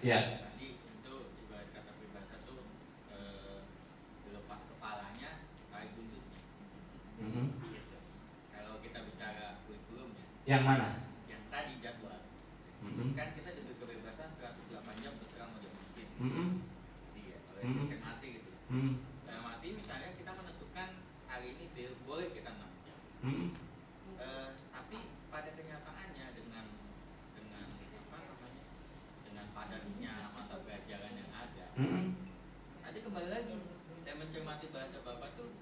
Ya. Tadi itu ibarat kata peribahasa tuh dilepas kepalanya tarik buntut. Gitu. Kalau kita bicara kurikulum ya. Yang mana? Yang tadi jadwal. Kan kita diberi kebebasan 108 jam terserah mau jam mesin. Iya, oleh cermati gitu. Dalam arti misalnya kita menentukan hari ini boleh kita 6 jam. Tapi pada kenyataannya dengan apa namanya? Dengan padatnya mata pelajaran yang ada. Tadi kembali lagi saya mencermati bahasa Bapak tuh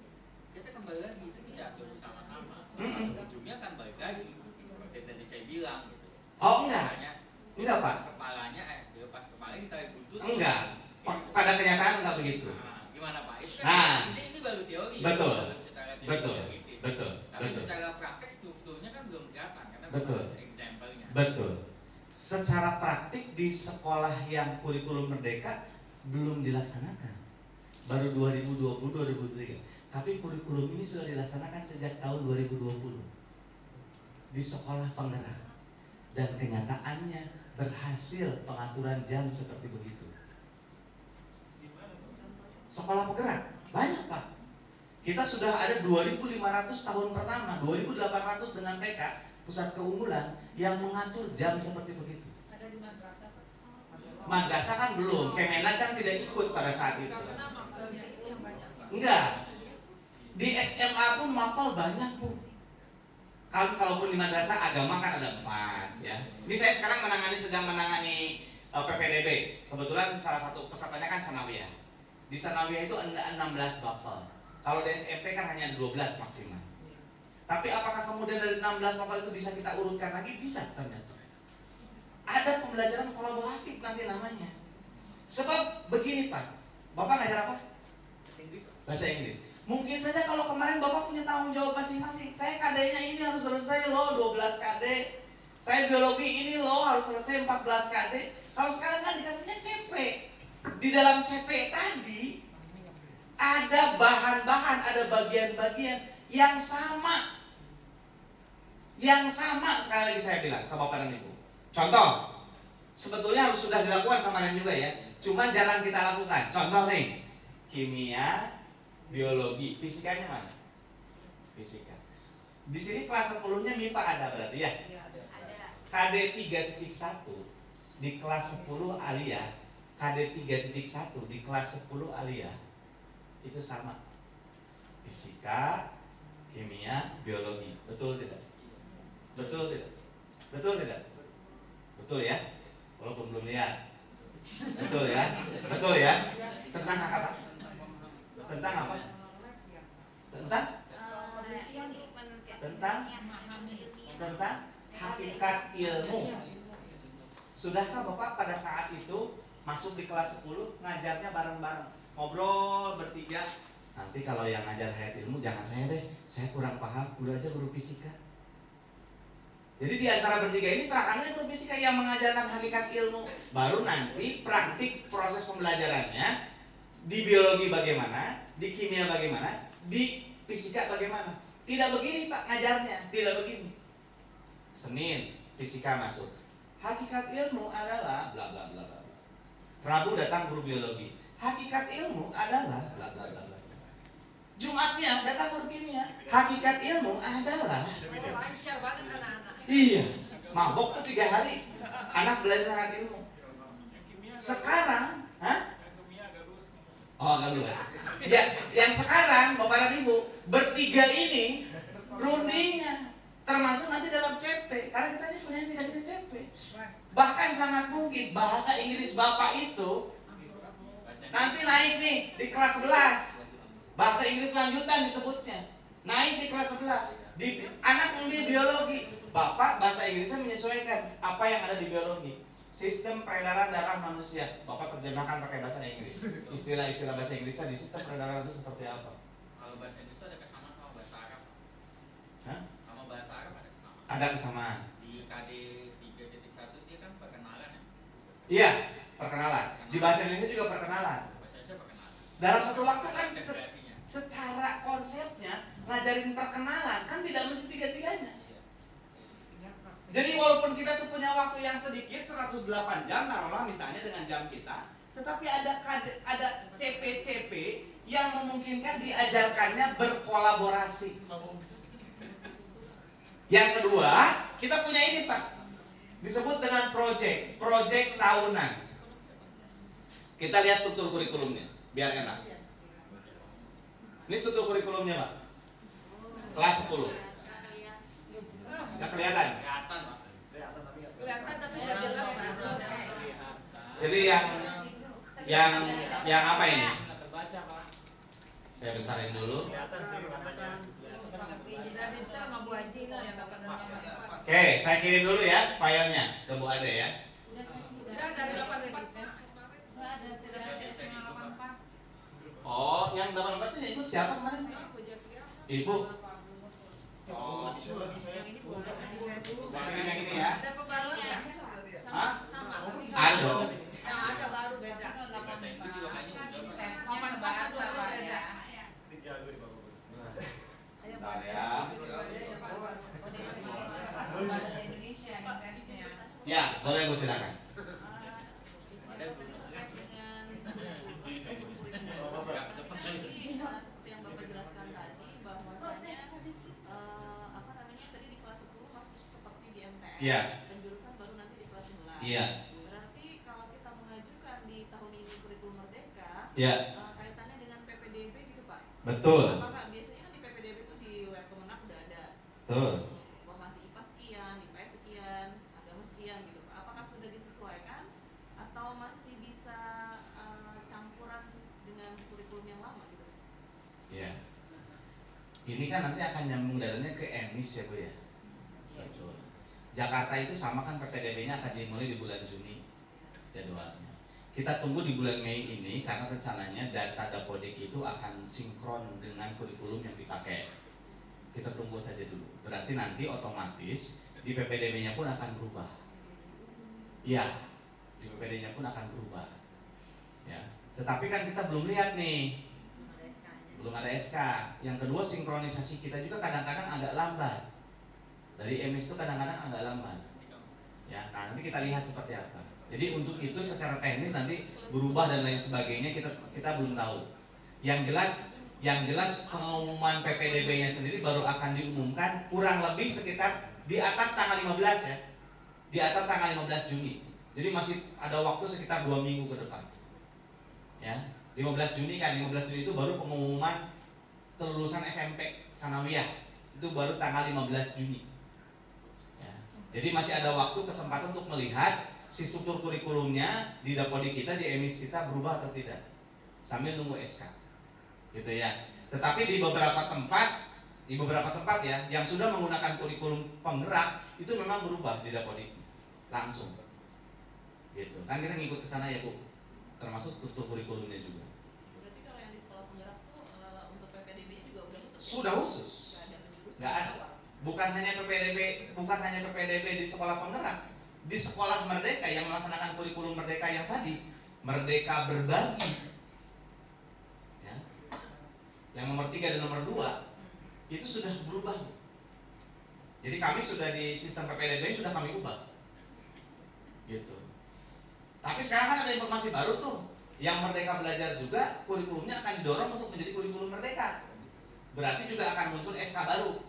kita kembali lagi itu tidak bersama-sama. Ujungnya kan balik lagi seperti tadi saya bilang gitu. Oh enggak. Enggak Pak. Kepalanya dilepas kepalanya ditarik buntut. Enggak. Pada kenyataan enggak begitu. Gimana Pak? Itu kan ini baru teori. Betul. Ya, betul. Tapi secara praktek strukturnya kan belum kelihatan karena betul. Example-nya. Betul. Secara praktik di sekolah yang kurikulum merdeka belum dilaksanakan. Baru 2020-2023. Tapi kurikulum ini sudah dilaksanakan sejak tahun 2020 di sekolah penggerak. Dan kenyataannya berhasil pengaturan jam seperti begitu. Sekolah penggerak banyak Pak. Kita sudah ada 2.500 tahun pertama, 2.800 dengan PK pusat keunggulan yang mengatur jam seperti begitu. Ada di madrasah Pak? Madrasah kan belum, Kemenak kan tidak ikut pada saat itu. Karena mapelnya itu yang banyak Pak. Enggak. Di SMA pun mapel banyak Bu. Kalaupun di madrasah agama kan ada 4 ya. Ini saya sekarang sedang menangani PPDB. Kebetulan salah satu pesertanya kan Sanawiyah. Di Sanawiyah itu ada 16 bapel. Kalau di SMP kan hanya 12 maksimal. Tapi apakah kemudian dari 16 bapel itu bisa kita urutkan lagi? Bisa ternyata. Ada pembelajaran kolaboratif nanti namanya. Sebab begini Pak, Bapak ngajar apa? Bahasa Inggris. Mungkin saja kalau kemarin Bapak punya tanggung jawab masing-masing. Saya KD-nya ini harus selesai loh 12 KD. Saya biologi ini loh harus selesai 14 KD. Kalau sekarang kan dikasihnya CP. Di dalam CP tadi ada bahan-bahan, ada bagian-bagian yang sama. Yang sama sekali lagi saya bilang ke Bapak dan Ibu. Contoh, sebetulnya harus sudah dilakukan kemarin juga ya. Cuma jarang kita lakukan. Contoh nih, kimia, biologi, fisikanya mana? Fisika. Di sini kelas 10-nya MIPA ada berarti ya? Ada. KD 3.1 di kelas 10 Aliyah, KD 3.1 di kelas 10 Aliyah itu sama. Fisika, kimia, biologi. Betul tidak? Betul tidak? Betul tidak? Betul ya? Walaupun belum lihat. Betul ya? Betul ya? Tentang apa? Tentang apa? Tentang hakikat ilmu. Sudahkah Bapak pada saat itu masuk di kelas 10 ngajarnya bareng-bareng, ngobrol bertiga? Nanti kalau yang ngajar hakikat ilmu jangan saya deh, saya kurang paham, udah aja guru fisika. Jadi di antara bertiga ini serahkannya guru fisika yang mengajarkan hakikat ilmu. Baru nanti praktik proses pembelajarannya di biologi bagaimana, di kimia bagaimana, di fisika bagaimana. Tidak begini Pak ngajarnya, tidak begini. Senin fisika masuk. Hakikat ilmu adalah bla bla bla bla. Rabu datang guru biologi. Hakikat ilmu adalah bla bla bla bla. Jumatnya datang guru kimia. Hakikat ilmu adalah. Lancar banget anak-anak. Iya, mabok tuh 3 hari. Anak belajar hakikat ilmu. Sekarang, Oh, agak luas. Ya, yang sekarang Bapak dan Ibu bertiga ini rundingnya termasuk nanti dalam CP. Karena kita ini punya dikasih CP. Bahkan sangat mungkin bahasa Inggris Bapak itu nanti naik nih di kelas 11. Bahasa Inggris lanjutan disebutnya. Naik di kelas 11. Anak ambil biologi. Bapak bahasa Inggrisnya menyesuaikan apa yang ada di biologi. Sistem peredaran darah manusia. Bapak terjemahkan pakai bahasa Inggris. Istilah-istilah bahasa Inggrisnya di sistem peredaran itu seperti apa? Kalau bahasa Inggris ada kesamaan sama bahasa Arab. Hah? Sama bahasa Arab ada kesamaan. Ada kesamaan. Di KD 3.1 dia kan perkenalan ya. Iya, perkenalan. Di bahasa Indonesia juga perkenalan. Bahasa Indonesia perkenalan. Dalam satu waktu kan integrasinya. Secara konsepnya ngajarin perkenalan kan tidak mesti tiga-tiganya. Jadi walaupun kita tuh punya waktu yang sedikit 108 jam taruhlah misalnya dengan jam kita, tetapi ada CP-CP yang memungkinkan diajarkannya berkolaborasi. Yang kedua, kita punya ini Pak, disebut dengan project tahunan. Kita lihat struktur kurikulumnya, biar enak. Ini struktur kurikulumnya Pak, kelas 10. Nggak kelihatan. Kelihatan tapi nggak jelas Pak. Jadi yang apa ini? Saya besarin dulu. Tidak bisa sama Bu Haji yang dapat dari 84. Oke, saya kirim dulu ya filenya ke Bu Ade ya. Udah dari 84 Pak. Nggak ada, sudah ada SMA 84. Oh, yang 84 itu ikut siapa kemarin? Bu Jakia. Ibu. Oh, Saya kirim yang ini ya. Ada pembaruan ya? Hah? Sama. Ada dong. Yang ada baru beda. Bahasa Inggris juga kayaknya udah. Tesnya ke bahasa Pak ya. Ayo Bentar Pak. ya. Kode SMA bahasa Indonesia yang tesnya. Ya, boleh Bu silakan. Ada seperti yang Bapak jelaskan tadi bahwasanya apa namanya tadi di kelas 10 masih seperti di MTS Iya. dan jurusan baru nanti di kelas 11. Iya. Berarti kalau kita mengajukan di tahun ini kurikulum merdeka, Iya. kaitannya dengan PPDB gitu Pak. Betul. Apakah biasanya kan di PPDB itu di web Kemenak udah ada. Betul. Masih IPA sekian, IPS sekian, agama sekian gitu Pak. Apakah sudah disesuaikan atau masih bisa campuran dengan kurikulum yang lama gitu? Iya. Ini kan nanti akan nyambung dalilnya ke EMIS ya Bu ya. Betul. Jakarta itu sama kan PPDB-nya akan dimulai di bulan Juni jadwalnya. Kita tunggu di bulan Mei ini karena rencananya data Dapodik itu akan sinkron dengan kurikulum yang dipakai. Kita tunggu saja dulu. Berarti nanti otomatis di PPDB-nya pun akan berubah. Iya, di PPD-nya pun akan berubah. Ya. Tetapi kan kita belum lihat nih, belum ada SK. Yang kedua sinkronisasi kita juga kadang-kadang agak lambat. Dari EMIS itu kadang-kadang agak lambat. Ya, nah nanti kita lihat seperti apa. Jadi untuk itu secara teknis nanti berubah dan lain sebagainya kita belum tahu. Yang jelas pengumuman PPDB-nya sendiri baru akan diumumkan kurang lebih sekitar di atas tanggal 15 ya. Di atas tanggal 15 Juni. Jadi masih ada waktu sekitar 2 minggu ke depan. Ya, 15 Juni kan, 15 Juni itu baru pengumuman kelulusan SMP Sanawiyah. Itu baru tanggal 15 Juni. Ya. Jadi masih ada waktu kesempatan untuk melihat si struktur kurikulumnya di Dapodik kita, di EMIS kita berubah atau tidak. Sambil nunggu SK. Gitu ya. Tetapi di beberapa tempat ya yang sudah menggunakan kurikulum penggerak itu memang berubah di Dapodik langsung. Gitu. Kan kita ngikut ke sana ya Bu. Termasuk struktur kurikulumnya juga. Berarti kalau yang di sekolah penggerak tuh untuk PPDB-nya juga udah khusus. Sudah khusus. Nggak ada penjurusan. Nggak ada. Bukan hanya PPDB di sekolah penggerak. Di sekolah merdeka yang melaksanakan kurikulum merdeka yang tadi, Merdeka Berbagi. Ya. Yang nomor 3 dan nomor 2 itu sudah berubah. Jadi kami sudah di sistem PPDB sudah kami ubah. Gitu. Tapi sekarang kan ada informasi baru tuh. Yang Merdeka Belajar juga kurikulumnya akan didorong untuk menjadi kurikulum merdeka. Berarti juga akan muncul SK baru.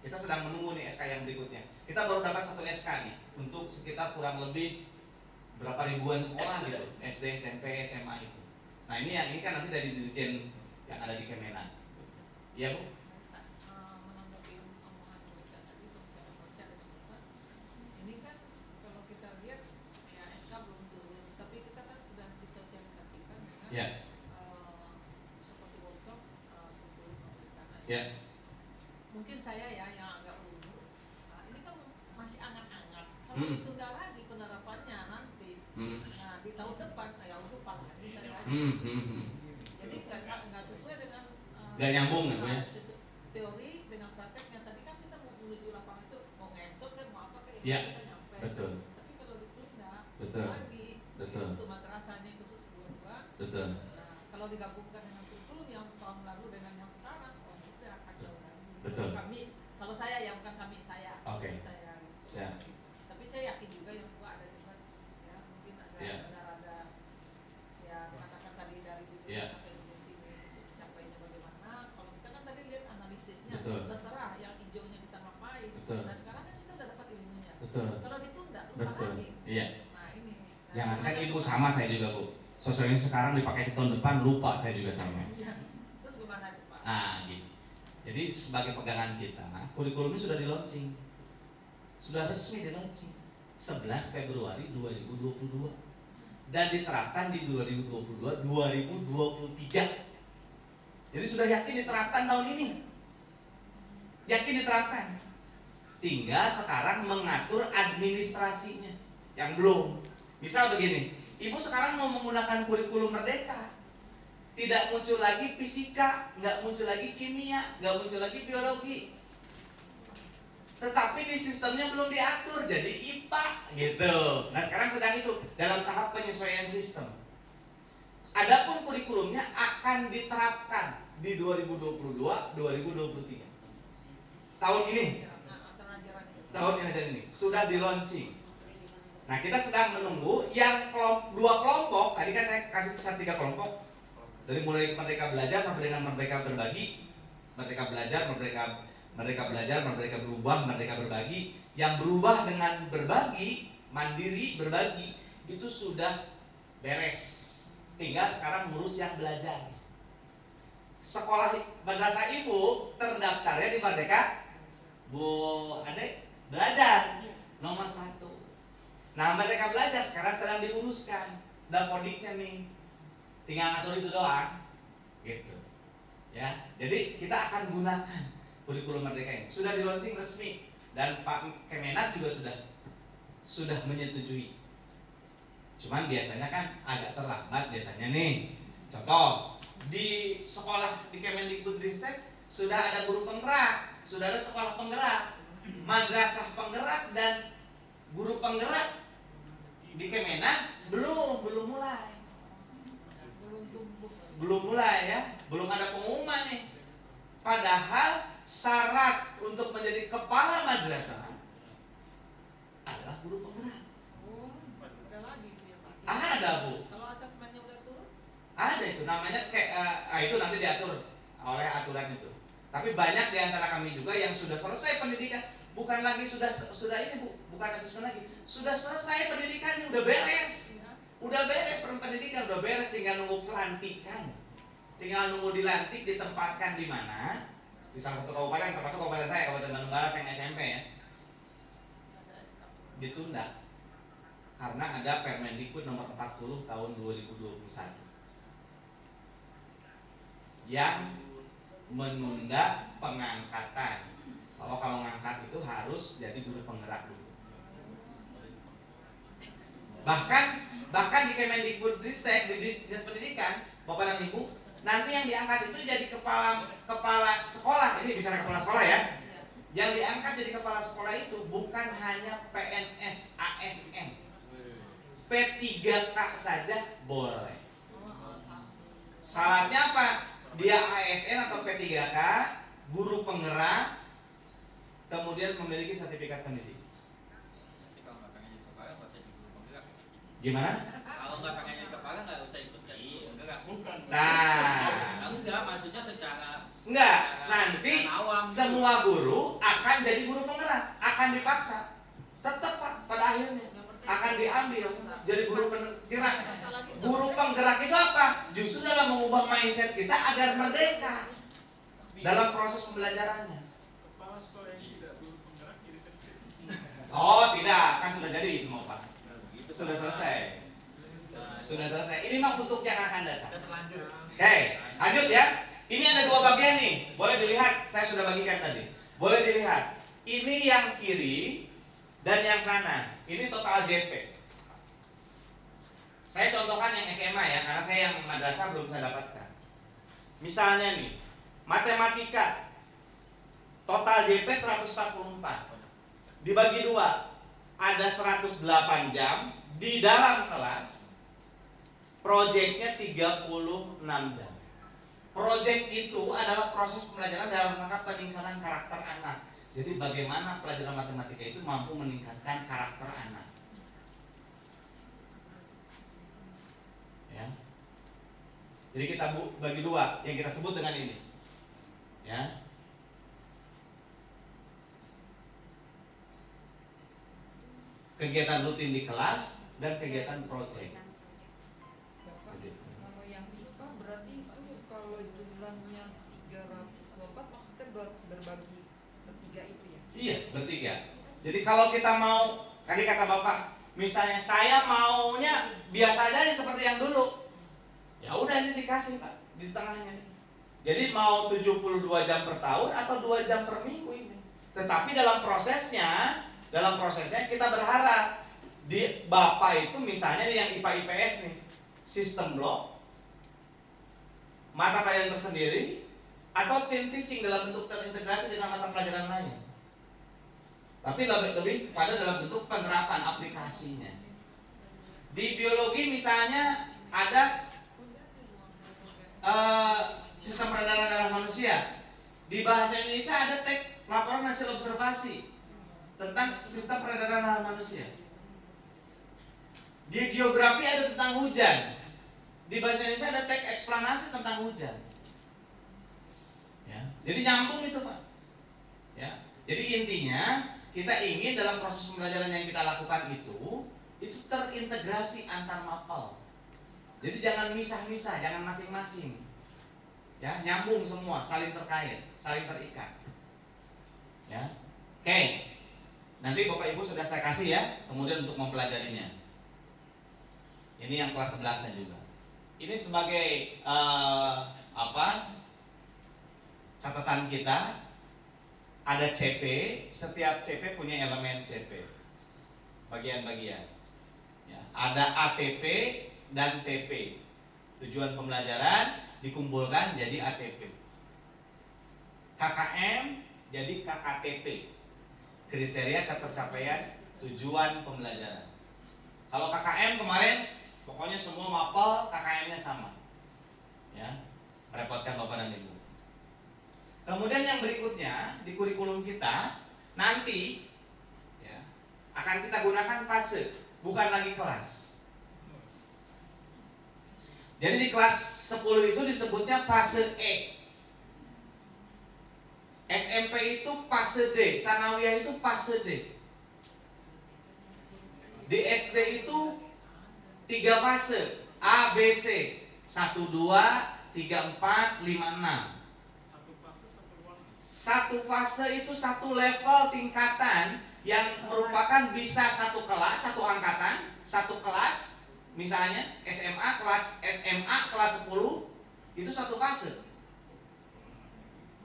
Kita sedang menunggu nih SK yang berikutnya. Kita baru dapat 1 SK nih untuk sekitar kurang lebih berapa ribuan sekolah gitu, SD, SMP, SMA itu. Nah ini kan nanti dari dirjen yang ada di Kemenak. Iya Bu? Menanggapi omongan mereka tadi ini kan kalau kita lihat ya SK belum turun, tapi kita kan sudah disosialisasikan dengan Ya. seperti workshop kurikulum pemerintahan. Ya. Mungkin saya ya yang agak umur, nah, ini kan masih angat-angat. Kalau Hmm. ditunda lagi penerapannya nanti, nah di tahun depan ya untuk lagi saya. Jadi nggak sesuai dengan Nggak nyambung ya Bu ya? teori dengan prakteknya. Tadi kan kita mau menuju lapangan itu mau ngesot dan mau apa kayak Ya, kita nyampe. betul. Tapi kalau ditunda Betul. lagi Betul. untuk madrasahnya khusus 22. Betul. Nah, kalau digabungkan dengan kurikulum yang tahun lalu dengan yang sekarang, oh itu ya kacau lagi. Betul. Kalau saya ya bukan kami saya. Oke. Saya. Siap. saya yakin juga yang tua ada juga ya mungkin agak Iya. rada-rada ya katakan tadi dari ujung Iya. sampai ujung sini capainya bagaimana. Kalau kita kan tadi lihat analisisnya, Betul. terserah yang hijaunya kita ngapain. Betul. Nah sekarang kan kita udah dapat ilmunya. Betul. Kalau ditunda lupa Betul. lagi. Iya. Nah ini. Jangan kan ibu sama saya juga bu. Sosialisasi sekarang dipakai tahun depan lupa saya juga sama. Iya. Terus gimana itu Pak? Nah, gitu. Jadi sebagai pegangan kita, kurikulumnya sudah di launching. Sudah resmi di launching 11 Februari 2022 dan diterapkan di 2022 2023. Jadi sudah yakin diterapkan tahun ini. Yakin diterapkan. Tinggal sekarang mengatur administrasinya yang belum. Misal begini, ibu sekarang mau menggunakan kurikulum merdeka, tidak muncul lagi fisika, nggak muncul lagi kimia, nggak muncul lagi biologi. Tetapi di sistemnya belum diatur, jadi IPA gitu. Nah sekarang sedang itu dalam tahap penyesuaian sistem. Adapun kurikulumnya akan diterapkan di 2022-2023. Tahun ini, tahun ini aja ini sudah di launching. Nah kita sedang menunggu yang dua kelompok. Tadi kan saya kasih pesan 3 kelompok. Dari mulai Merdeka Belajar sampai dengan Merdeka Berbagi. Merdeka Belajar, Merdeka Belajar, Merdeka Berubah, Merdeka Berbagi. Yang berubah dengan berbagi, mandiri, berbagi, itu sudah beres. Tinggal sekarang ngurus yang belajar. Sekolah madrasah ibu terdaftarnya di Merdeka Bu Ade Belajar nomor 1. Nah Merdeka Belajar sekarang sedang diuruskan dan kodiknya nih. Tinggal ngatur itu doang, gitu. Ya, jadi kita akan gunakan kurikulum merdeka ini. Sudah di launching resmi dan Pak Kemenak juga sudah menyetujui. Cuman biasanya kan agak terlambat biasanya nih. Contoh di sekolah di Kemendikbudristek sudah ada guru penggerak, sudah ada sekolah penggerak, madrasah penggerak dan guru penggerak. Di Kemenak belum mulai. Belum mulai ya, belum ada pengumuman nih. Padahal syarat untuk menjadi kepala madrasah adalah guru penggerak. Oh, ada lagi itu ya Pak. Ada bu, Kalau asesmennya udah turun? ada itu namanya kayak itu nanti diatur oleh aturan itu. Tapi banyak di antara kami juga yang sudah selesai pendidikan, bukan lagi sudah ini bu, bukan asesmen lagi, sudah selesai pendidikannya, udah beres. Udah beres pendidikan, udah beres, tinggal nunggu pelantikan. Tinggal nunggu dilantik, ditempatkan di mana? Di salah satu kabupaten, termasuk kabupaten saya, Kabupaten Bandung Barat yang SMP ya. Ditunda karena ada Permendikbud nomor 40 tahun 2021 yang menunda pengangkatan. Kalau ngangkat itu harus jadi guru penggerak dulu. Bahkan di Kemendikbudristek, di Dinas Pendidikan, Bapak dan Ibu, nanti yang diangkat itu jadi kepala sekolah. Ini bicara kepala sekolah ya. Yang diangkat jadi kepala sekolah itu bukan hanya PNS, ASN, P3K saja boleh. Syaratnya apa? Dia ASN atau P3K, guru penggerak, kemudian memiliki sertifikat pendidik. Kalau nggak pengen jadi kepala nggak usah jadi guru penggerak. Gimana? Kalau nggak pengen jadi kepala nggak usah ikut jadi guru penggerak. Nah, Enggak, maksudnya secara enggak, nanti awam semua guru akan jadi guru penggerak, akan dipaksa. Tetap Pak, pada akhirnya akan diambil jadi guru penggerak. Guru penggerak itu apa? Justru dalam mengubah mindset kita agar merdeka dalam proses pembelajarannya. Kepala sekolah yang tidak guru penggerak jadi kecil. Oh tidak, kan sudah jadi semua Pak. Sudah selesai. Sudah selesai. Ini mah untuk yang akan datang. Terlanjur. Oke, lanjut ya. Ini ada 2 bagian nih. Boleh dilihat, saya sudah bagikan tadi. Boleh dilihat. Ini yang kiri dan yang kanan. Ini total JP. Saya contohkan yang SMA ya, karena saya yang madrasah belum saya dapatkan. Misalnya nih, matematika. Total JP 144. Dibagi 2. Ada 108 jam di dalam kelas. Proyeknya 36 jam. Proyek itu adalah proses pembelajaran dalam rangka peningkatan karakter anak. Jadi bagaimana pelajaran matematika itu mampu meningkatkan karakter anak. Ya. Jadi kita bagi dua yang kita sebut dengan ini. Ya. Kegiatan rutin di kelas dan kegiatan proyek. Bapak, kalau yang IPA berarti itu kalau jumlahnya 324 maksudnya berbagi bertiga itu ya? Iya, bertiga. Jadi kalau kita mau, tadi kata Bapak, misalnya saya maunya biasa aja seperti yang dulu. Ya udah ini dikasih Pak di tengahnya. Jadi mau 72 jam per tahun atau 2 jam per minggu ini. Tetapi dalam prosesnya kita berharap di Bapak itu misalnya yang IPA IPS nih, sistem blok, mata pelajaran tersendiri, atau team teaching dalam bentuk terintegrasi dengan mata pelajaran lain. Tapi lebih kepada dalam bentuk penerapan aplikasinya. Di biologi misalnya ada sistem peredaran darah manusia. Di bahasa Indonesia ada teks laporan hasil observasi tentang sistem peredaran darah manusia. Di geografi ada tentang hujan. Di bahasa Indonesia ada teks eksplanasi tentang hujan. Ya, jadi nyambung itu Pak. Ya, jadi intinya kita ingin dalam proses pembelajaran yang kita lakukan itu terintegrasi antar mapel. Jadi jangan misah-misah, jangan masing-masing. Ya, nyambung semua, saling terkait, saling terikat. Ya. Oke. Nanti Bapak Ibu sudah saya kasih ya, kemudian untuk mempelajarinya. Ini yang kelas 11-nya juga. Ini sebagai catatan kita. Ada CP, setiap CP punya elemen CP. Bagian-bagian. Ya, ada ATP dan TP. Tujuan pembelajaran dikumpulkan jadi ATP. KKM jadi KKTP. Kriteria ketercapaian tujuan pembelajaran. Kalau KKM kemarin pokoknya semua mapel KKM-nya sama. Ya, merepotkan Bapak dan Ibu. Kemudian yang berikutnya di kurikulum kita nanti ya, akan kita gunakan fase, bukan lagi kelas. Jadi di kelas 10 itu disebutnya fase E. SMP itu fase D, Sanawiyah itu fase D. Di SD itu 3 fase, A, B, C, 1, 2, 3, 4, 5, 6. Satu fase itu satu level tingkatan yang merupakan bisa satu kelas, satu angkatan, satu kelas. Misalnya SMA kelas 10 itu satu fase.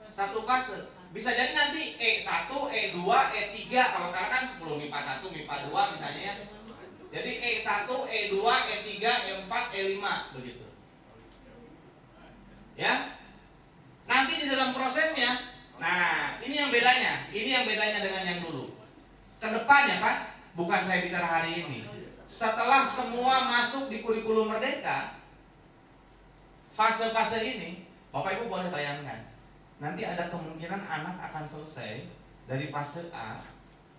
Satu fase. Bisa jadi nanti E1, E2, E3 kalau sekarang kan 10 MIPA 1, MIPA 2 misalnya ya. Jadi E1, E2, E3, E4, E5 begitu. Ya. Nanti di dalam prosesnya, nah ini yang bedanya dengan yang dulu. Kedepannya Pak, bukan saya bicara hari ini. Setelah semua masuk di kurikulum Merdeka, fase-fase ini, Bapak Ibu boleh bayangkan, nanti ada kemungkinan anak akan selesai dari fase A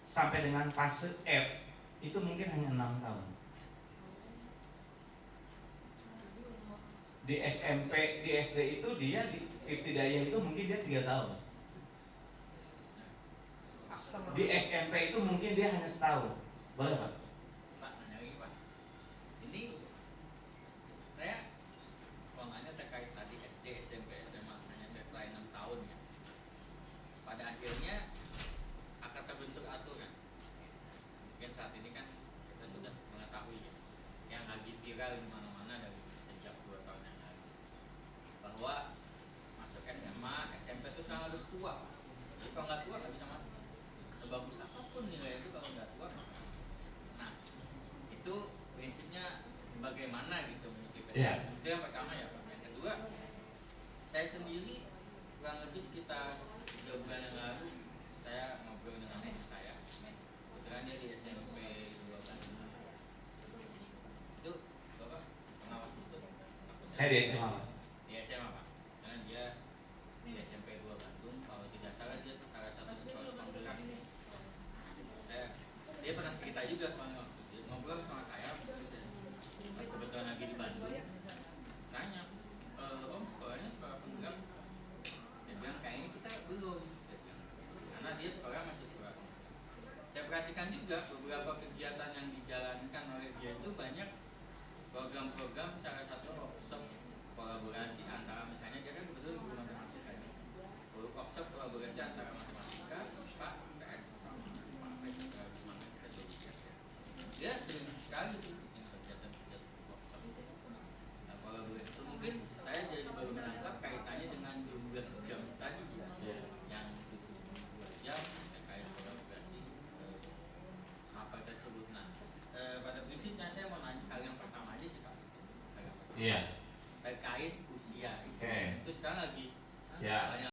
sampai dengan fase F, itu mungkin hanya 6 tahun. Di SMP, di SD itu dia di ibtidaiyah itu mungkin dia 3 tahun. Di SMP itu mungkin dia hanya setahun. Boleh Pak? Pak, nanya lagi Pak. Ini saya kalau nanya terkait tadi SD, SMP, SMA hanya selesai 6 tahun ya. Pada akhirnya akan terbentuk aturan. Mungkin saat ini kan kita sudah mengetahui ya, yang lagi viral di mana-mana dari sejak 2 tahun yang lalu, bahwa masuk SMA, SMP itu sekarang harus tua. Jadi kalau nggak tua nggak bisa masuk. Sebagus apapun nilai itu kalau nggak tua. Nah, itu prinsipnya bagaimana gitu menyikapi. Yeah. Itu yang pertama ya Pak. Yang kedua, saya sendiri kurang lebih sekitar 3 bulan yang lalu saya ngobrol dengan saya. Kebetulan dia di SMP 2 kan. Itu Bapak pengawas itu? Saya di SMA Pak. Di SMA Pak. Karena dia di SMP 2 Bandung, kalau tidak salah dia salah satu sekolah penggerak juga soalnya waktu itu ngobrol sama saya pas kebetulan lagi di Bandung, nanya, om sekolahnya sekolah penggerak? Dia bilang kayaknya kita belum, saya bilang, karena dia sekolah masih sekolah. Saya perhatikan juga beberapa kegiatan yang dijalankan oleh dia itu banyak program-program, salah satu workshop kolaborasi antara, misalnya dia kan kebetulan guru matematika, workshop kolaborasi antara matematika, IPA, PS, sama matematika, dia sering sekali